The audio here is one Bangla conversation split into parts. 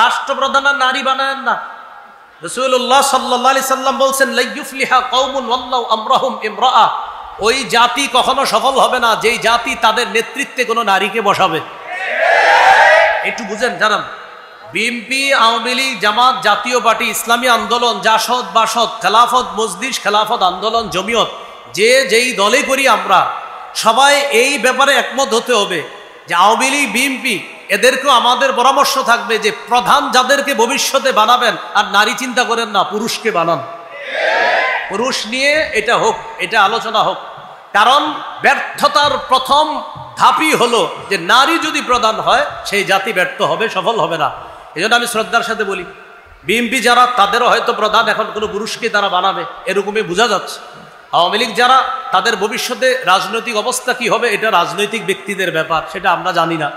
রাষ্ট্রপ্রধান আর নারী বানায়েন না। রাসূলুল্লাহ সাল্লাল্লাহু আলাইহি সাল্লাম বলছেন, লা ইউফলিহা কওমুন ওয়াল্লাহু আমরাহুম ইমরাআ, ওই জাতি কখনো সফল হবে না যেই জাতি তাদের নেতৃত্বে কোনো নারীকে বসাবে। একটু বুঝেন, জানান। বিএনপি, আওয়ামী লীগ, জামাত, জাতীয় পার্টি, ইসলামী আন্দোলন, জাসদ, বাসদ, খেলাফত মজলিস, খেলাফত আন্দোলন, জমিয়ত, যেই দলে করি আমরা সবাই এই ব্যাপারে একমত হতে হবে যে আওয়ামী লীগ, বিএনপি এদেরকেও আমাদের পরামর্শ থাকবে যে প্রধান যাদেরকে ভবিষ্যতে বানাবেন আর নারী চিন্তা করেন না, পুরুষকে বানান। পুরুষ নিয়ে এটা হোক, এটা আলোচনা হোক। কারণ ব্যর্থতার প্রথম ধাপই হলো যে নারী যদি প্রধান হয় সেই জাতি ব্যর্থ হবে, সফল হবে না। এই জন্য আমি শ্রদ্ধার সাথে বলি, বিএনপি যারা তাদেরও হয়তো প্রধান এখন কোনো পুরুষকে তারা বানাবে, এরকমই বোঝা যাচ্ছে। আওয়ামী লীগ যারা, তাদের ভবিষ্যতে রাজনৈতিক অবস্থা কি হবে এটা রাজনৈতিক ব্যক্তিদের ব্যাপার, সেটা আমরা জানি না।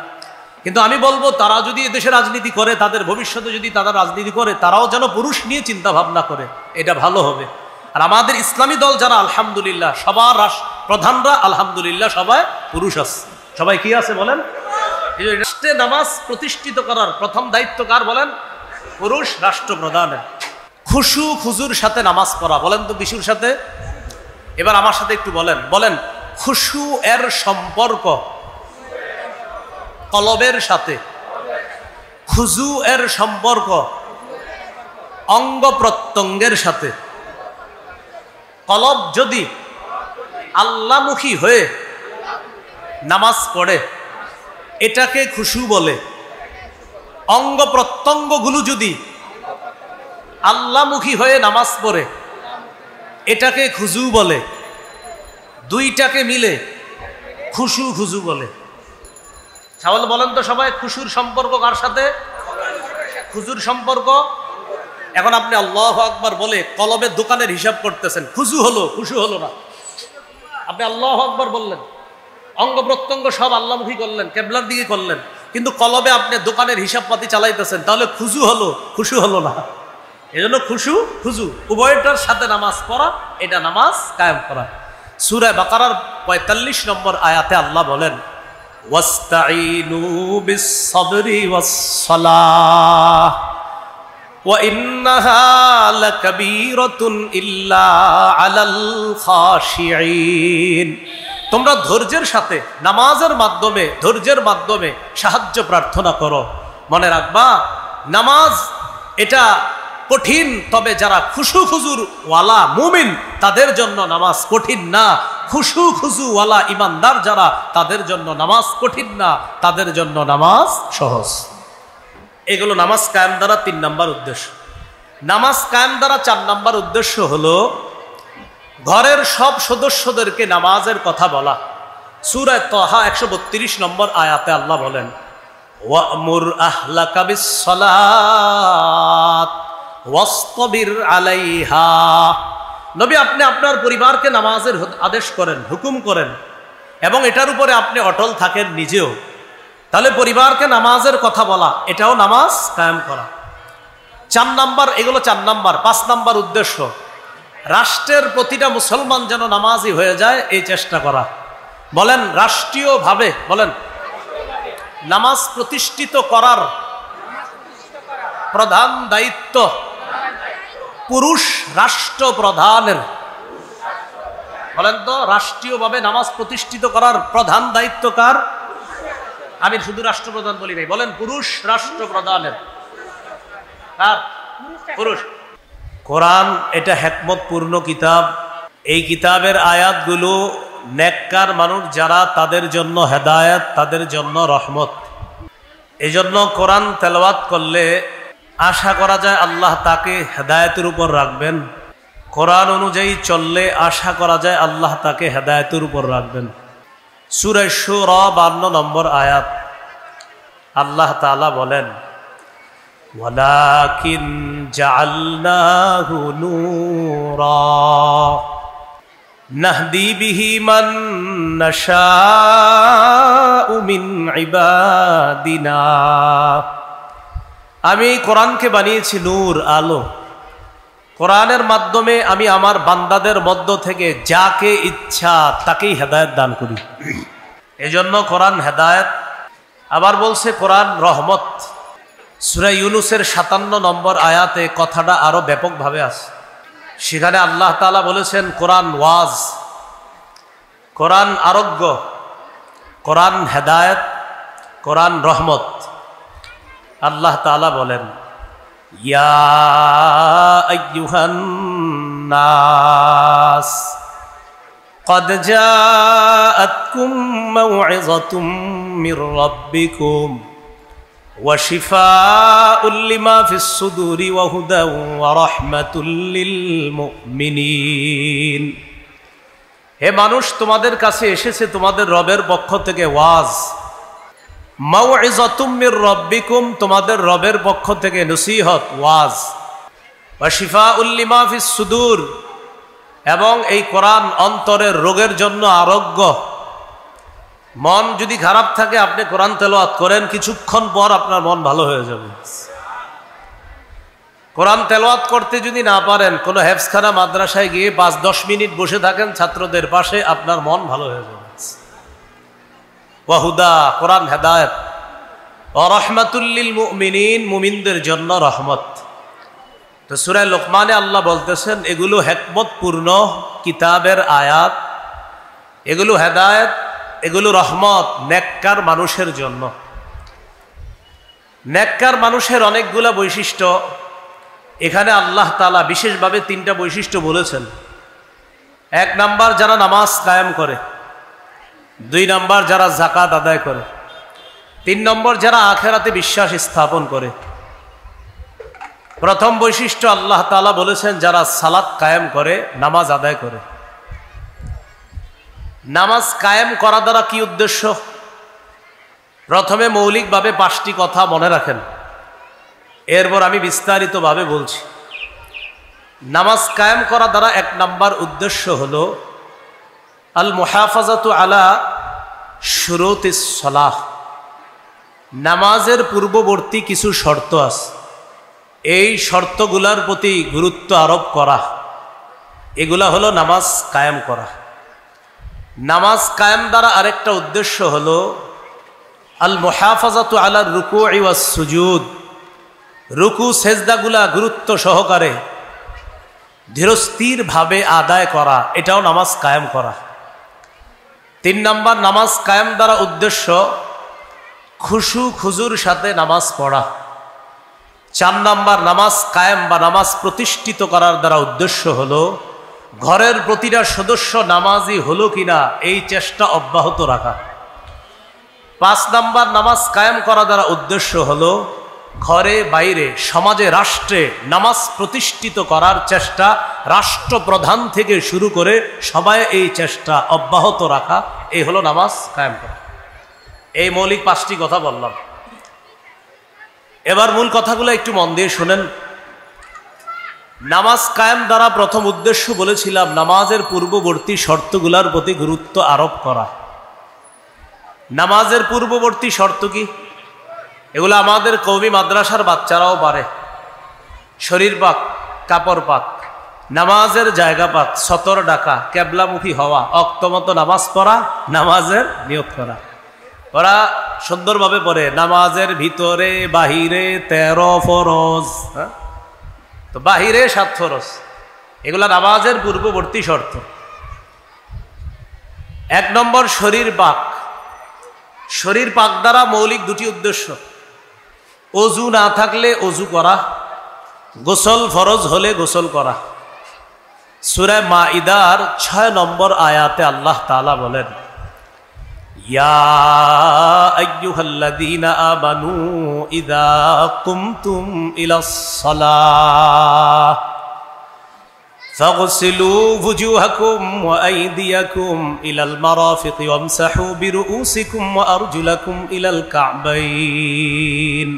কিন্তু আমি বলবো তারা যদি এদেশে রাজনীতি করে, তাদের ভবিষ্যতে যদি তারা রাজনীতি করে, তারাও যেন পুরুষ নিয়ে চিন্তা ভাবনা করে, এটা ভালো হবে। আর আমাদের ইসলামী দল যারা আলহামদুলিল্লাহ সবার প্রধানরা আলহামদুলিল্লাহ সবাই পুরুষ আছে। সবাই কি আছে বলেন? রাষ্ট্রে নামাজ প্রতিষ্ঠিত করার প্রথম দায়িত্ব কার বলেন? পুরুষ রাষ্ট্রপ্রধানের। খুশু খুজুর সাথে নামাজ পড়া, বলেন তো বিশুর সাথে। এবার আমার সাথে একটু বলেন খুশু এর সম্পর্ক কলবের সাথে, খুজু এর সম্পর্ক অঙ্গ প্রত্যঙ্গের সাথে। কলব যদি আল্লাহমুখী হয়ে নামাজ পড়ে এটাকে খুশু বলে, অঙ্গ প্রত্যঙ্গগুলো যদি আল্লাহমুখী হয়ে নামাজ পড়ে এটাকে খুজু বলে। দুইটাকে মিলে খুশু খুজু বলে। তাহলে বলেন তো সবাই, খুশুর সম্পর্ক কার সাথে? খুজুর সম্পর্ক। এখন আপনি আল্লাহু আকবার বলে কলবের দোকানের হিসাব করতেছেন, খুজু হলো, খুশু হলো না। আপনি আল্লাহু আকবার বললেন, অঙ্গ প্রত্যঙ্গ সব আল্লাহমুখী করলেন, কেবলার দিকে করলেন, কিন্তু কলবে আপনি দোকানের হিসাব পাতি চালাইতেছেন, তাহলে খুজু হলো, খুশু হলো না। এই জন্য খুশু খুজু উভয়টার সাথে নামাজ পড়া, এটা নামাজ কায়েম করা। সূরা বাকারার ৪৫ নম্বর আয়াতে আল্লাহ বলেন, ওয়াস্তাঈনু বিস-সাবরি ওয়াস-সালাহ ওয়া ইন্নাহা লাকাবীরাতুন ইল্লা আলাল খাশিঈন। তোমরা ধৈর্যের সাথে নামাজের মাধ্যমে, ধৈর্যের মাধ্যমে সাহায্য প্রার্থনা করো। মনে রাখবা, নামাজ এটা কঠিন, তবে যারা খুশু খুজুর ওয়ালা মুমিন তাদের জন্য নামাজ কঠিন না। খুশু খুজু ওয়ালা ইমানদার যারা, তাদের জন্য নামাজ কঠিন না, তাদের জন্য নামাজ সহজ। এগুলো নামাজ কায়েম দ্বারা ৩ নম্বর উদ্দেশ্য। নামাজ কায়েম দ্বারা ৪ নম্বর উদ্দেশ্য হলো ঘরের সব সদস্যদেরকে নামাজের কথা বলা। সূরা তাহা ১৩২ নম্বর আয়াতে আল্লাহ বলেন, ওয়া'মুর আহলাকা বিস-সালাত ওয়াসতাবির আলাইহা। নবী, আপনি আপনার পরিবারকে নামাজের আদেশ করেন, হুকুম করেন, এবং এটার উপরে আপনি অটল থাকেন নিজেও। তাহলে পরিবারকে নামাজের কথা বলা, এটাও নামাজ কায়েম করা। ৪ নম্বর, এগুলো ৪ নম্বর। ৫ নম্বর উদ্দেশ্য, রাষ্ট্রের প্রতিটা মুসলমান যেন নামাজি হয়ে যায় এই চেষ্টা করা। বলেন রাষ্ট্রীয়ভাবে, বলেন নামাজ প্রতিষ্ঠিত করার প্রধান দায়িত্ব পুরুষ রাষ্ট্রপ্রধানের। বলেন তো, রাষ্ট্রীয়ভাবে নামাজ প্রতিষ্ঠিত করার প্রধান দায়িত্ব কার? আমি শুধু রাষ্ট্রপ্রধান বলি নাই, বলেন পুরুষ রাষ্ট্রপ্রধানের। কার? পুরুষ। কোরআন এটা হিকমতপূর্ণ কিতাব। এই কিতাবের আয়াতগুলো নেককার মানুষ যারা, তাদের জন্য হেদায়েত, তাদের জন্য রহমত। এই জন্য কোরআন তেলাওয়াত করলে আশা করা যায় আল্লাহ তাকে হেদায়েতের উপর রাখবেন। কোরআন অনুযায়ী চললে আশা করা যায় আল্লাহ তাকে হেদায়েতের উপর রাখবেন। সূরা শুরা ৫২ নম্বর আয়াত আল্লাহ তাআলা বলেন, ওয়ালাকিন জাআলনাহু নূরা নাহদি বিহি মান নাশাউ মিন ইবাদিনা। আমি কোরআনকে বানিয়েছি নূর, আলো। কোরআনের মাধ্যমে আমি আমার বান্দাদের মধ্য থেকে যাকে ইচ্ছা তাকেই হেদায়েত দান করি। এজন্য কোরআন হেদায়েত। আবার বলছে কোরআন রহমত। সূরা ইউনূসের 57 নম্বর আয়াতে কথাটা আরো ব্যাপকভাবে আছে। সেখানে আল্লাহ তাআলা বলেছেন কোরআন ওয়াজ, কোরআন আরোগ্য, কোরআন হেদায়েত, কোরআন রহমত। আল্লাহ তাআলা বলেন ইয়া আইয়ুহান নাস قد جاءتكم موعظة من ربكم وشفاء لما في الصدور وهدى ورحمة للمؤمنين। হে মানুষ, তোমাদের কাছে এসেছে তোমাদের রবের পক্ষ থেকে ওয়াজ, মাউইযাতুম মির রাব্বিকুম, তোমাদের রবের পক্ষ থেকে নসিহত ওয়াজ, ওয়া শিফাউল লিমা ফিস সুদূর, এবং এই কোরআন অন্তরের রোগের জন্য আরোগ্য। মন যদি খারাপ থাকে আপনি কোরআন তেলাওয়াত করেন, কিছুক্ষণ পর আপনার মন ভালো হয়ে যাবে। কোরআন তেলাওয়াত করতে যদি না পারেন, কোনো হেফজখানা মাদ্রাসায় গিয়ে 5-10 মিনিট বসে থাকেন ছাত্রদের পাশে, আপনার মন ভালো হয়ে যাবে। ওয়াহুদা, কোরআন হেদায়েত, ওয়া রাহমাতুল লিল মুমিনিন, মুমিনদের জন্য রহমত। তো সূরা লোকমানে আল্লাহ বলতেছেন এগুলো হিকমতপূর্ণ কিতাবের আয়াত, এগুলো হেদায়েত, এগুলো রহমত নেককার মানুষের জন্য। নেককার মানুষের অনেকগুলা বৈশিষ্ট্য এখানে আল্লাহ তাআলা বিশেষভাবে 3টা বৈশিষ্ট্য বলেছেন। 1 নাম্বার, যারা নামাজ কায়েম করে। 2 নাম্বার, যারা যাকাত আদায় করে। 3 নম্বর, যারা আখিরাতে বিশ্বাস স্থাপন করে। প্রথম বৈশিষ্ট্য আল্লাহ তাআলা বলেছেন যারা সালাত কায়েম করে, নামাজ আদায় করে। নামাজ কায়েম করা দ্বারা কি উদ্দেশ্য? প্রথমে মৌলিকভাবে 5টি কথা মনে রাখেন, এরপর আমি বিস্তারিতভাবে বলছি। নামাজ কায়েম করা দ্বারা 1 নাম্বার উদ্দেশ্য হলো আল মুহাফাজাতু আলা শুরুতিস সালাহ। নামাজের পূর্ববর্তী কিছু শর্ত আছে, এই শর্তগুলার প্রতি গুরুত্ব আরোপ করা, এগুলা হলো নামাজ কায়েম করা। নামাজ কায়েম দ্বারা আরেকটা উদ্দেশ্য হলো আল মুহাফাজাতু আলা রুকুই ওয়াস সুজুদ। রুকু সেজদাগুলা গুরুত্ব সহকারে ধীরস্থিরভাবে আদায় করা, এটাও নামাজ কায়েম করা। 3 নাম্বার, নামাজ কায়েম দ্বারা উদ্দেশ্য খুশু খুজুর সাথে নামাজ পড়া। 4 নাম্বার, নামাজ কায়েম বা নামাজ প্রতিষ্ঠিত করার দ্বারা উদ্দেশ্য হলো ঘরের প্রতিটা সদস্য নামাজি হলো কিনা এই চেষ্টা অব্যাহত রাখা। 5 নাম্বার, নামাজ কায়েম করা দ্বারা উদ্দেশ্য হলো ঘরে বাইরে সমাজে রাষ্ট্রে নামাজ প্রতিষ্ঠিত করার চেষ্টা, রাষ্ট্রপ্রধান থেকে শুরু করে সবাই এই চেষ্টা অব্যাহত রাখা, এই হলো নামাজ কায়েম করা। এই মৌলিক 5টি কথা বললাম। এবার মূল কথাগুলো একটু মন দিয়ে শুনেন। নামাজ কায়েম দ্বারা প্রথম উদ্দেশ্য বলেছিলাম নামাজের পূর্ববর্তী শর্তগুলোর প্রতি গুরুত্ব আরোপ করা। নামাজের পূর্ববর্তী শর্ত কি? এগুলো আমাদের কওমি মাদ্রাসার বাচ্চারাও পারে। শরীর পাক, কাপড় পাক, নামাজের জায়গা পাক, সতর ডাকা, কেবলামুখী হওয়া, অক্তমতো নামাজ পড়া, নামাজের নিয়ত করা। ওরা সুন্দরভাবে পড়ে নামাজের ভিতরে বাহিরে 13 ফরজ। তো বাহিরে 7 ফরজ, এগুলা নামাজের পূর্ববর্তী শর্ত। 1 নম্বর, শরীর পাক। শরীর পাক দ্বারা মৌলিক 2টি উদ্দেশ্য। অজু না থাকলে অজু করা, গোসল ফরজ হলে গোসল করা। সূরা মাইদার 6 নম্বর আয়াতে আল্লাহ তাআলা বলেন ইয়া আইয়ুহাল্লাযীনা আমানু ইযা কুমতুম ইলাস সালাহ ফাগসিলু ওয়ুজুহাকুম ওয়া আইদিয়াকুম ইলাল মারাফিকি ওয়ামসাহু বিরুউসিকুম ওয়া আরজুলাকুম ইলাল কা'বাইন।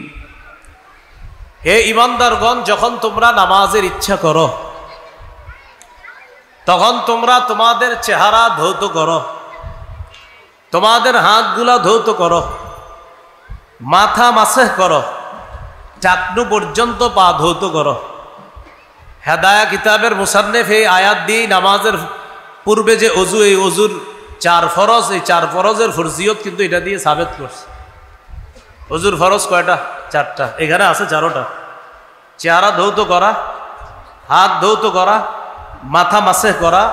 হে ঈমানদারগণ, যখন তোমরা নামাজের ইচ্ছা করো তখন তোমরা তোমাদের চেহারা ধৌত করো, তোমাদের হাতগুলা ধৌত করো, মাথা মাসহ করো, টাকনু পর্যন্ত পা ধৌত করো। হেদায়া কিতাবের মুসান্নিফ এই আয়াত দিয়ে নামাজের পূর্বে যে অজু, এই অজুর 4 ফরজ, এই 4 ফরজের ফরজিয়ত কিন্তু এটা দিয়ে সাবেত করছে। অজুর ফরজ কয়টা? 4টা। এখানে আছে 4টা। চেহারা ধৌত করা, হাত ধৌত করা, মাথা মাসে করা,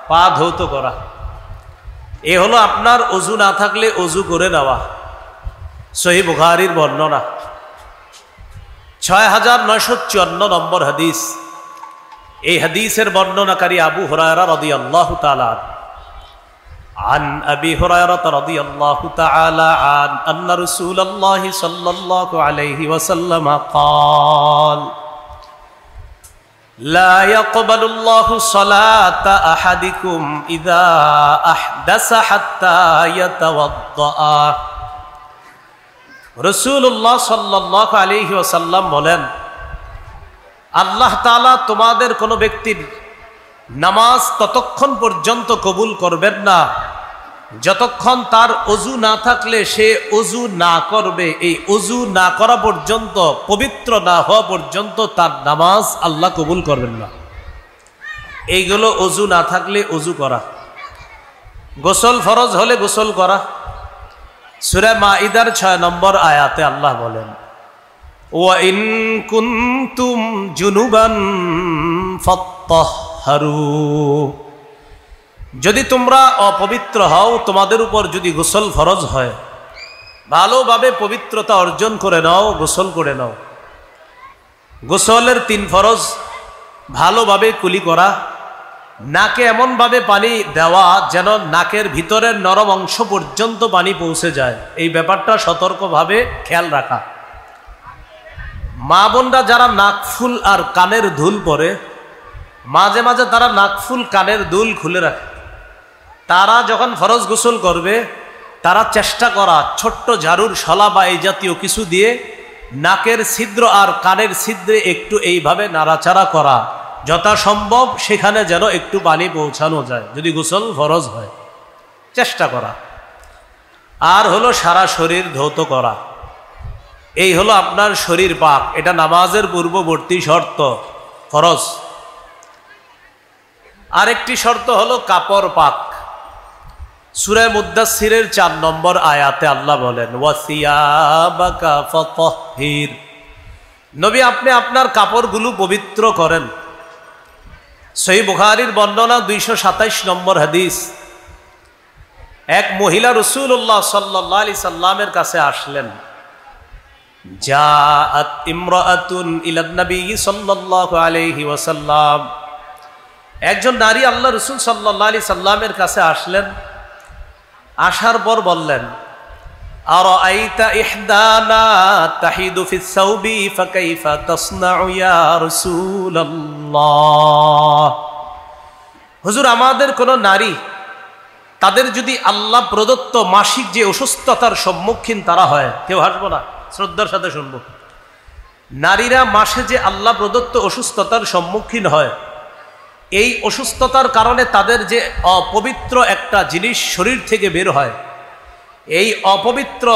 পা ধৌত করা। এ হলো আপনার অজু না থাকলে অজু করে নেওয়া। সহিহ বুখারীর বর্ণনা 6954 নম্বর হাদিস। এই হাদিসের বর্ণনাকারী আবু হুরায়রা রাদিয়াল্লাহু তাআলা عن أبي هريرة رضي الله تعالى عنه أن رسول الله صلى الله عليه وسلم قال لا يقبل الله صلاة أحدكم إذا أحدث حتى يتوضأ। রাসূলুল্লাহ সাল্লাল্লাহু আলাইহি ওয়াসাল্লাম বলেন, আল্লাহ তাআলা তোমাদের কোনো ব্যক্তির নামাজ ততক্ষণ পর্যন্ত কবুল করবেন না যতক্ষণ তার অজু না থাকলে সে অজু না করবে। এই অজু না করা পর্যন্ত, পবিত্র না হওয়া পর্যন্ত তার নামাজ আল্লাহ কবুল করবেন না। এইগুলো অজু না থাকলে অজু করা, গোসল ফরজ হলে গোসল করা। সূরা মাইদার 6 নম্বর আয়াতে আল্লাহ বলেন, ওয়া ইন কুনতুম জুনুবান ফাত্তাহহারু, যদি তোমরা অপবিত্র হও, তোমাদের উপর যদি গোসল ফরজ হয়, ভালোভাবে পবিত্রতা অর্জন করে নাও, গোসল করে নাও। গোসলের 3 ফরজ: ভালোভাবে কুলি করা, নাকে এমনভাবে পানি দেওয়া যেন নাকের ভিতরের নরম অংশ পর্যন্ত পানি পৌঁছে যায়, এই ব্যাপারটা সতর্কভাবে খেয়াল রাখা। মা বোনরা যারা নাকফুল আর কানের দুল পরে, মাঝে মাঝে তারা নাকফুল কানের দুল খুলে রাখে। তারা যখন ফরজ গোসল করবে, তারা চেষ্টা করা ছোট্ট ঝাড়ুর শলা বা এই জাতীয় কিছু দিয়ে নাকের ছিদ্র আর কানের ছিদ্রে একটু এইভাবে নাড়াচাড়া করা, যথাসম্ভব সেখানে যেন একটু পানি পৌঁছানো যায় যদি গোসল ফরজ হয়, চেষ্টা করা। আর হলো সারা শরীর ধৌত করা। এই হলো আপনার শরীর পাক, এটা নামাজের পূর্ববর্তী শর্ত, ফরজ। আরেকটি শর্ত হলো কাপড় পাক। সূরা মুদ্দাসসিরের 4 নম্বর আয়াতে আল্লাহ বলেন, ওয়াসিয়াবাকা ফাতাহহির, নবী আপনি আপনার কাপড়গুলো পবিত্র করেন। সহিহ বুখারীর বর্ণনা 227 নম্বর হাদিস। এক মহিলা রাসূলুল্লাহ সাল্লাল্লাহু আলাইহি সাল্লামের কাছে আসলেন। জাআত ইমরাআতুন ইলান নবী সাল্লাল্লাহু আলাইহি ওয়াসাল্লাম, একজন নারী আল্লাহ রাসূল সাল্লাল্লাহু আলাইহি সাল্লামের কাছে আসলেন। আসার পর বললেন, আরাআইতা ইহদানা তাহিদু ফিস সাওবি ফাকাইফা তাসনাউ ইয়া রাসূলুল্লাহ। হুজুর, আমাদের কোন নারী, তাদের যদি আল্লাহ প্রদত্ত মাসিক যে অসুস্থতার সম্মুখীন তারা হয়, কেউ হাসবো না, শ্রদ্ধার সাথে শুনবো। নারীরা মাসে যে আল্লাহ প্রদত্ত অসুস্থতার সম্মুখীন হয়, এই অসুস্থতার কারণে তাদের যে অপবিত্র একটা জিনিস শরীর থেকে বের হয়, এই অপবিত্র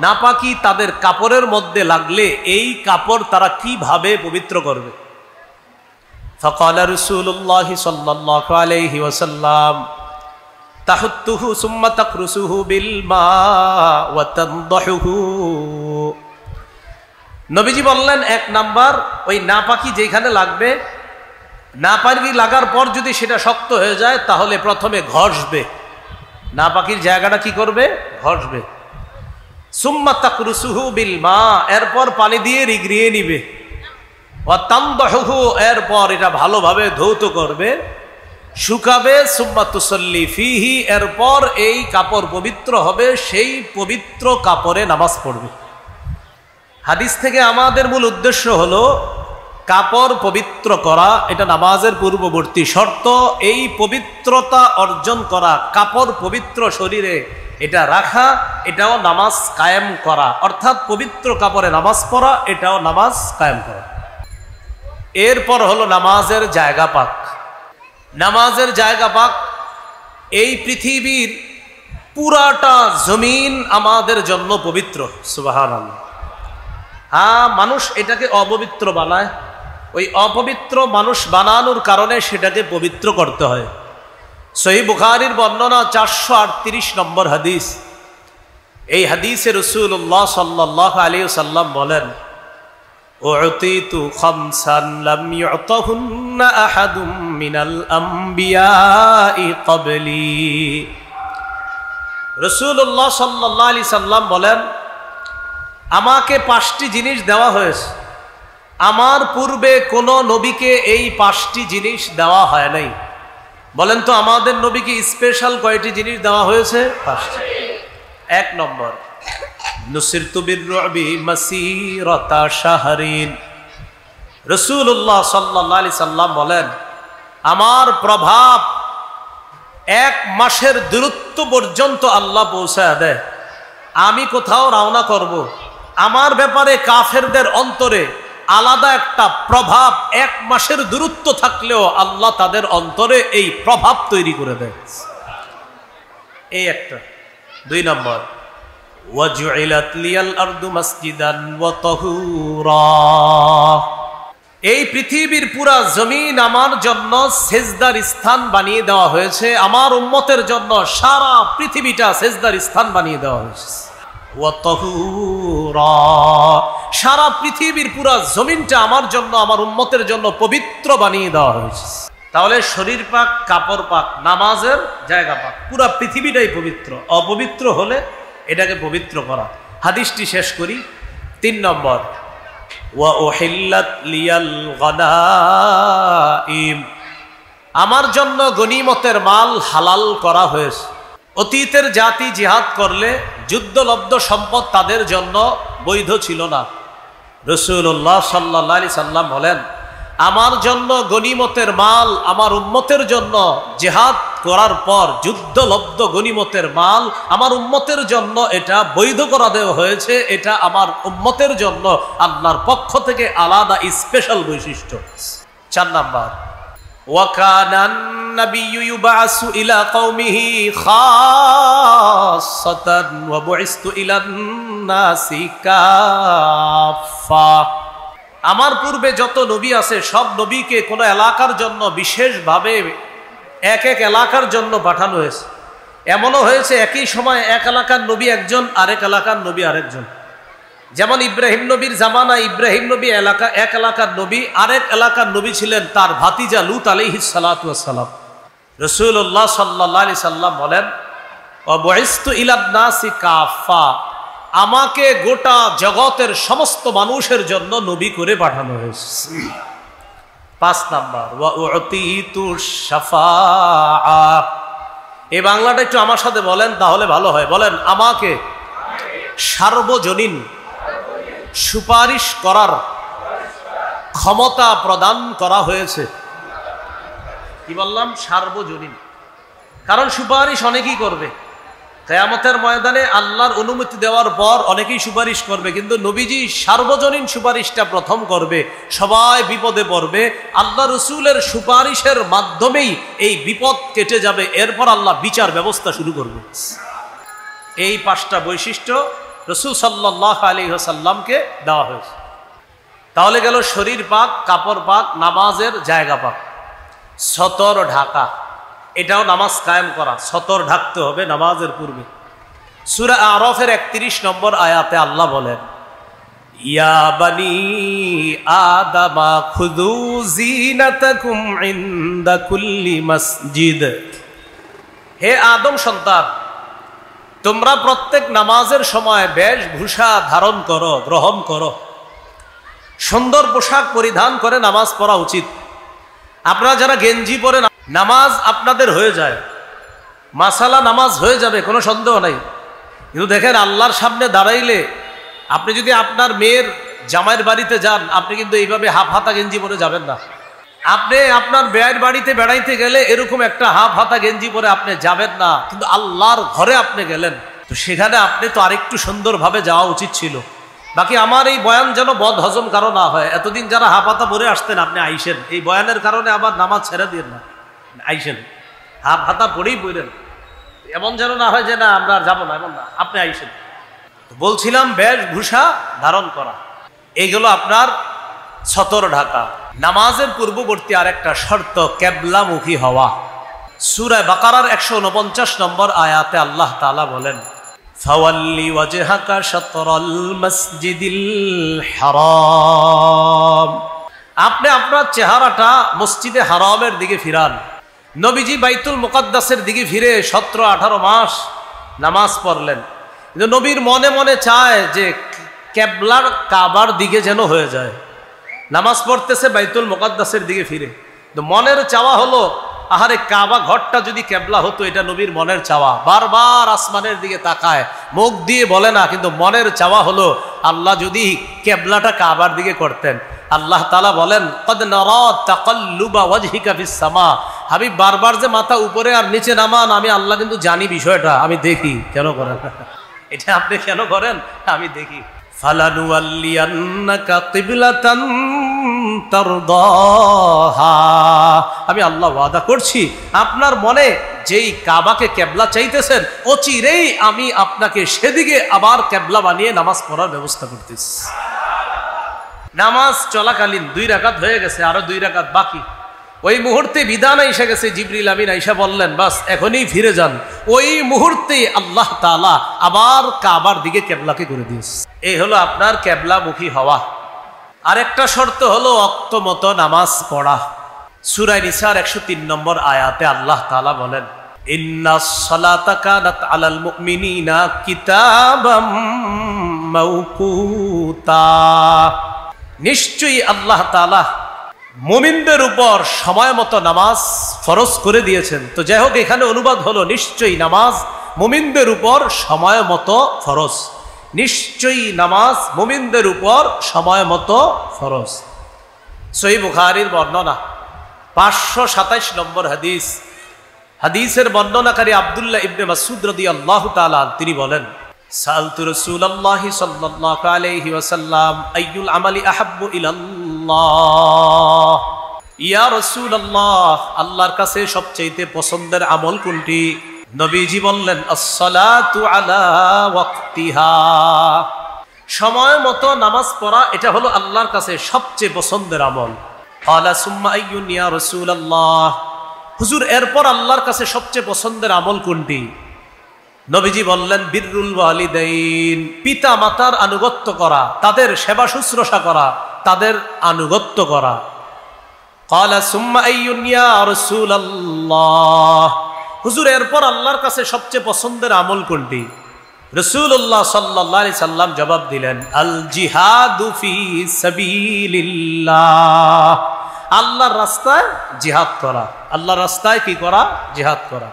নাপাকি তাদের কাপড়ের মধ্যে লাগলে এই কাপড় তারা কিভাবে পবিত্র করবে? ফাকালা রাসূলুল্লাহ সাল্লাল্লাহু আলাইহি ওয়াসাল্লাম, তাহুত্তুহু সুম্মা তাকরুসুহু বিল মা ওয়া তানদাহুহু। নবীজি বললেন, 1 নাম্বার, ওই নাপাকি যেখানে লাগবে, নাপাকি লাগার পর যদি সেটা শক্ত হয়ে যায় তাহলে প্রথমে ঘষবে। নাপাকির জায়গাটা কি করবে? ঘষবে। সুম্মা তাকরুসুহু বিল মা, এরপর পানি দিয়ে রিগড়িয়ে নিবে। ওয়া তানদাহুহু, এরপর এটা ভালোভাবে ধৌত করবে, শুকাবে। সুম্মা তুসাল্লি ফিহি, এরপর এই কাপড় পবিত্র হবে, সেই পবিত্র কাপড়ে নামাজ পড়বে। হাদিস থেকে আমাদের মূল উদ্দেশ্য হলো কাপড় পবিত্র করা, এটা নামাজের পূর্ববর্তী শর্ত। এই পবিত্রতা অর্জন করা, কাপড় পবিত্র শরীরে এটা রাখা, এটাও নামাজ কায়েম করা, অর্থাৎ পবিত্র কাপড়ে নামাজ পড়া, এটাও নামাজ কায়েম করা। এরপর হলো নামাজের জায়গা পাক। নামাজের জায়গা পাক, এই পৃথিবীর পুরাটা জমিন আমাদের জন্য পবিত্র। সুবহানাল্লাহ। হ্যাঁ, মানুষ এটাকে অপবিত্র বানায়, ওই অপবিত্র মানুষ বানানোর কারণে সেটাকে পবিত্র করতে হয়। সহিহ বুখারীর বর্ণনা 438 নম্বর হাদিস। এই হাদিসে রাসূলুল্লাহ সাল্লাল্লাহু আলাইহি ওয়াসাল্লাম বলেন, উ'তিতু খামসান লাম ইউ'তাহুন্না আহাদুম মিনাল আমবিয়াই ক্বাবলি। রাসূলুল্লাহ সাল্লাল্লাহু আলাইহি সাল্লাম বলেন, আমাকে 5টি জিনিস দেওয়া হয়েছে, আমার পূর্বে কোন নবীকে এই 5টি জিনিস দেওয়া হয় নাই। বলেন তো আমাদের নবীকে স্পেশাল কয়টি জিনিস দেওয়া হয়েছে? 5টি। 1 নম্বর, নুসিরতু বির-রু'বি মাসিরাতা শাহরিন। রাসূলুল্লাহ সাল্লাল্লাহু আলাইহি সাল্লাম বলেন, আমার প্রভাব 1 মাসের দূরত্ব পর্যন্ত আল্লাহ পৌঁছায় দেয়। আমি কোথাও রওনা করব, আমার ব্যাপারে কাফেরদের অন্তরে আলাদা একটা প্রভাব 1 মাসের দূরত্ব থাকলেও আল্লাহ তাদের অন্তরে এই প্রভাব তৈরি করে দেয়। এই একটা। 2 নম্বর, ওয়াজুইলাত লিয়াল আরদু মাসজিদান ওয়া তাহুরা। এই পৃথিবীর পুরা জমিন আমার জন্য সেজদার স্থান বানিয়ে দেওয়া হয়েছে, আমার উম্মতের জন্য সারা পৃথিবীটা সেজদার স্থান বানিয়ে দেওয়া হয়েছে। ওয়া তাহুরা, সারা পৃথিবীর পুরা জমিনটা আমার জন্য, আমার উম্মতের জন্য পবিত্র বানিয়ে দেওয়া হয়েছে। তাহলে শরীর পাক, কাপড় পাক, নামাজের জায়গা পাক, পুরা পৃথিবীটাই পবিত্র। অপবিত্র হলে এটাকে পবিত্র করা। হাদিসটি শেষ করি। 3 নম্বর, ওয়া উহিল্লাত লিয়াল গানাইম। আমার জন্য গনিমতের মাল হালাল করা হয়েছে। অতীতের জাতি জিহাদ করলে যুদ্ধলব্ধ সম্পদ তাদের জন্য বৈধ ছিল না। রাসূলুল্লাহ সাল্লাল্লাহু আলাইহি সাল্লাম বলেন, আমার জন্য গনিমতের মাল, আমার উম্মতের জন্য জিহাদ করার পর যুদ্ধলব্ধ গনিমতের মাল আমার উম্মতের জন্য এটা বৈধ করা দেওয়া হয়েছে। এটা আমার উম্মতের জন্য আল্লাহর পক্ষ থেকে আলাদা স্পেশাল বৈশিষ্ট্য। 4 নাম্বার, ওয়াকানান নাবিয়্যু ইউবাসু ইলা কওমিহি খাসসাতান ওয়া বুইসতু ইলান নাসি কাফা। আমার পূর্বে যত নবী আছে সব নবীকে কোন এলাকার জন্য বিশেষভাবে এক এলাকার জন্য পাঠানো হয়েছে। এমনও হয়েছে একই সময় এক এলাকার নবী একজন, আরেক এলাকার নবী আরেকজন। যেমন ইব্রাহিম নবীর জামানায় ইব্রাহিম নবী এক এলাকার নবী, আরেক এলাকার নবী ছিলেন তার ভাতিজা লূত আলাইহিস সালাতু ওয়াস সালাম। রাসূলুল্লাহ সাল্লাল্লাহু আলাইহি সাল্লাম বলেন, ওয়া বুইসতু ইলান নাসি কাফা। আমাকে গোটা জগতের সমস্ত মানুষের জন্য নবী করে পাঠানো হয়েছে। 5 নাম্বার, ওয়া উতিতু শাফাআ। এই বাংলাটা একটু আমার সাথে বলেন, তাহলে ভালো হয়। বলেন, আমাকে সার্বজনীন সুপারিশ করার ক্ষমতা প্রদান করা হয়েছে। কি বললাম? সার্বজনীন। কারণ সুপারিশ অনেকেই করবে। কিয়ামতের ময়দানে আল্লাহর অনুমতি দেওয়ার পর অনেকেই সুপারিশ করবে, কিন্তু নবীজি সার্বজনীন সুপারিশটা প্রথম করবে। সবাই বিপদে পড়বে, আল্লাহ রাসূলের সুপারিশের মাধ্যমেই এই বিপদ কেটে যাবে। এরপর আল্লাহ বিচার ব্যবস্থা শুরু করবে। এই 5টা বৈশিষ্ট্য রাসূল সাল্লাল্লাহু আলাইহি ওয়াসাল্লামকে দেওয়া হয়েছে। তাহলে গেল শরীর পাক, কাপড় পাক, নামাজের জায়গা পাক। সতর ঢাকা, এটাও নামাজ কায়েম করা। সতর ঢাকতে হবে নামাজের পূর্বে। সূরা আরাফের 31 নম্বর আয়াতে আল্লাহ বলেন, ইয়া বানি আদামা খুযু যিনাতাকুম ইনদা কুল্লি মসজিদ। হে আদম সন্তান, তোমরা প্রত্যেক নামাজের সময় বেশভূষা ধারণ করো, গ্রহণ করো। সুন্দর পোশাক পরিধান করে নামাজ পড়া উচিত। আপনারা যারা গেঞ্জি পরে নামাজ আপনাদের হয়ে যায়, মাসালা নামাজ হয়ে যাবে, কোনো সন্দেহ নাই। কিন্তু দেখেন, আল্লাহর সামনে দাঁড়াইলে আপনি যদি আপনার মেয়ের জামাইয়ের বাড়িতে যান, আপনি কিন্তু এইভাবে হাফ হাতা গেঞ্জি পরে যাবেন না। আপনি আপনার বেয়ের বাড়িতে বেড়াইতে গেলে এরকম একটা হাফ হাতা গেঞ্জি পরে আপনি যাবেন না। কিন্তু আল্লাহর ঘরে আপনি গেলেন, তো সেখানে আপনি তো আরেকটু সুন্দরভাবে যাওয়া উচিত ছিল। বাকি আমার এই বয়ান যেন বদ হজম কারো না হয়। এতদিন যারা হাফ হাতা পরে আসতেন, আপনি আইসেন, এই বয়ানের কারণে আবার নামাজ ছেড়ে দিয়ে না, আইসেন, হাফ হাতা পরেই পড়েন। এমন যেন না হয় যে না আমরা যাবো না, এমন না, আপনি আইসেন। বলছিলাম বেশভূষা ধারণ করা, এইগুলো আপনার সতর ঢাকা। নামাজের পূর্ববর্তী আরেকটা শর্ত কেবলামুখী হওয়া। সূরা বাকারার 149 নম্বর আয়াতে আল্লাহ তাআলা বলেন, ফাওয়াল্লি ওয়াজহাকা শাতরাল মসজিদিল হারাম, আপনি আপনার চেহারাটা মসজিদে হারামের দিকে ফিরান। নবীজি বাইতুল মুকাদ্দাসের দিকে ফিরে 17-18 মাস নামাজ পড়লেন, কিন্তু নবীর মনে মনে চায় যে কেবলার কাবার দিকে যেন হয়ে যায়। নামাজ পড়তেছে বাইতুল মুকাদ্দাসের দিকে ফিরে, তো মনের চাওয়া হলো আহারে কাবা ঘরটা যদি কেবলা হতো, এটা নবীর মনের চাওয়া। বারবার আসমানের দিকে তাকায়, মুখ দিয়ে বলে না, কিন্তু মনের চাওয়া হলো আল্লাহ যদি কেবলাটা কাবার দিকে করতেন। আল্লাহ তাআলা বলেন, কদ নারা তাকাল্লুবা ওয়াজহিকা ফিস সামা, হাবিব বারবার যে মাথা উপরে আর নিচে নামান, আমি আল্লাহ কিন্তু জানি বিষয়টা, আমি দেখি কেন করেন এটা, আপনি কেন করেন আমি দেখি। ফালানুওয়াল্লিয়ান্নাকা কিবলাতান তারদাহা, আমি আল্লাহ ওয়াদা করছি আপনার মনে যেই কাবাকে কেবলা চাইতেছেন, অচিরেই আমি আপনাকে সেদিকে আবার কেবলা বানিয়ে নামাজ পড়ার ব্যবস্থা করতেছি। নামাজ চলাকালীন 2 রাকাত হয়ে গেছে, আরো 2 রাকাত বাকি। ওই মুহূর্তে বিধান এসে গেছে, জিবরিল আমিন আইসা বললেন বাস এখনই ফিরে যান। ওই মুহূর্তে আল্লাহ তাআলা আবার কাবার দিকে কেবলাকে করে দিয়েছে। এই হলো আপনার কেবলামুখী হওয়া। আরেকটা শর্ত হলো ওয়াক্ত মতো নামাজ পড়া। সূরা নিসার 103 নম্বর আয়াতে আল্লাহ তাআলা বলেন, ইন্নাস সালাতা কানাত আলাল মুমিনিনা কিতাবাম মাওকুতা, নিশ্চয়ই আল্লাহ তাআলা মুমিনদের উপর সময় মতো নামাজ ফরজ করে দিয়েছেন। তো যাই হোক, এখানে অনুবাদ হলো নিশ্চয়ই নামাজ মুমিনদের উপর সময় মতো ফরজ, নিশ্চয়ই নামাজ মুমিনদের উপর সময় মতো ফরজ। সহিহ বুখারীর বর্ণনা 527 নম্বর হাদিস, হাদিসের বর্ণনাকারী আব্দুল্লাহ ইবনে মাসউদ রাদিয়াল্লাহু তাআলা তিনি বলেন, সালতু রাসূলুল্লাহি সাল্লাল্লাহু আলাইহি ওয়াসাল্লাম আইয়ুল আমালি আহাব্বু ইলাল্লাহ, ইয়া রাসূলুল্লাহ আল্লাহর কাছে সবচেয়ে পছন্দের আমল কোনটি? নবীজি বললেন, আস-সালাতু আলা ওয়াক্তিহা, সময় মতো নামাজ পড়া এটা হলো আল্লাহর কাছে সবচেয়ে পছন্দের আমল। ক্বালা সুম্মা আইয়ুন ইয়া রাসূলুল্লাহ, হুজুর এরপর আল্লাহর কাছে সবচেয়ে পছন্দের আমল কোনটি? নবীজি বললেন, বিররুল ওয়ালিদাইন, পিতা মাতার আনুগত্য করা, তাদের সেবা শুশ্রূষা করা, তাদের আনুগত্য করা। ক্বালা সুম্মা আইয়ুন ইয়া রাসূলুল্লাহ, হুজুর এরপর আল্লাহর কাছে সবচেয়ে পছন্দের আমল কোনটি? রাসূলুল্লাহ সাল্লাল্লাহু আলাইহি সাল্লাম জবাব দিলেন, আল জিহাদু ফি সাবিলিল্লাহ, আল্লাহর রাস্তায় জিহাদ করা। আল্লাহর রাস্তায় কি করা? জিহাদ করা।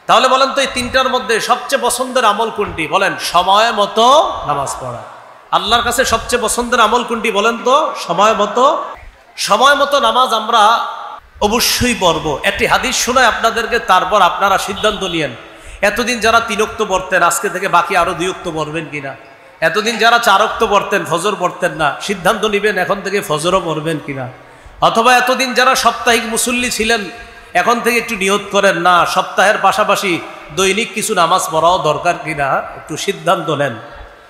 তাহলে বলেন তো এই তিনটার মধ্যে সবচেয়ে পছন্দের আমল কোনটি? বলেন সময় মতো নামাজ পড়া। আল্লাহর কাছে সবচেয়ে পছন্দের আমল কোনটি বলেন তো? সময় মতো। সময় মতো নামাজ আমরা অবশ্যই পড়ব। একটি হাদিস শোনায় আপনাদেরকে, তারপর আপনারা সিদ্ধান্ত নিয়েন। এতদিন যারা 3 ওয়াক্ত পড়তেন, আজকে থেকে বাকি আরো 2 ওয়াক্ত পড়বেন কিনা। এতদিন যারা 4 ওয়াক্ত পড়তেন, ফজর পড়তেন না, সিদ্ধান্ত নিবেন এখন থেকে ফজরও পড়বেন কিনা। অথবা এতদিন যারা সাপ্তাহিক মুসল্লি ছিলেন, এখন থেকে একটু নিয়ত করেন না সপ্তাহের পাশাপাশি দৈনিক কিছু নামাজ পড়াও দরকার কিনা, একটু সিদ্ধান্ত নেন।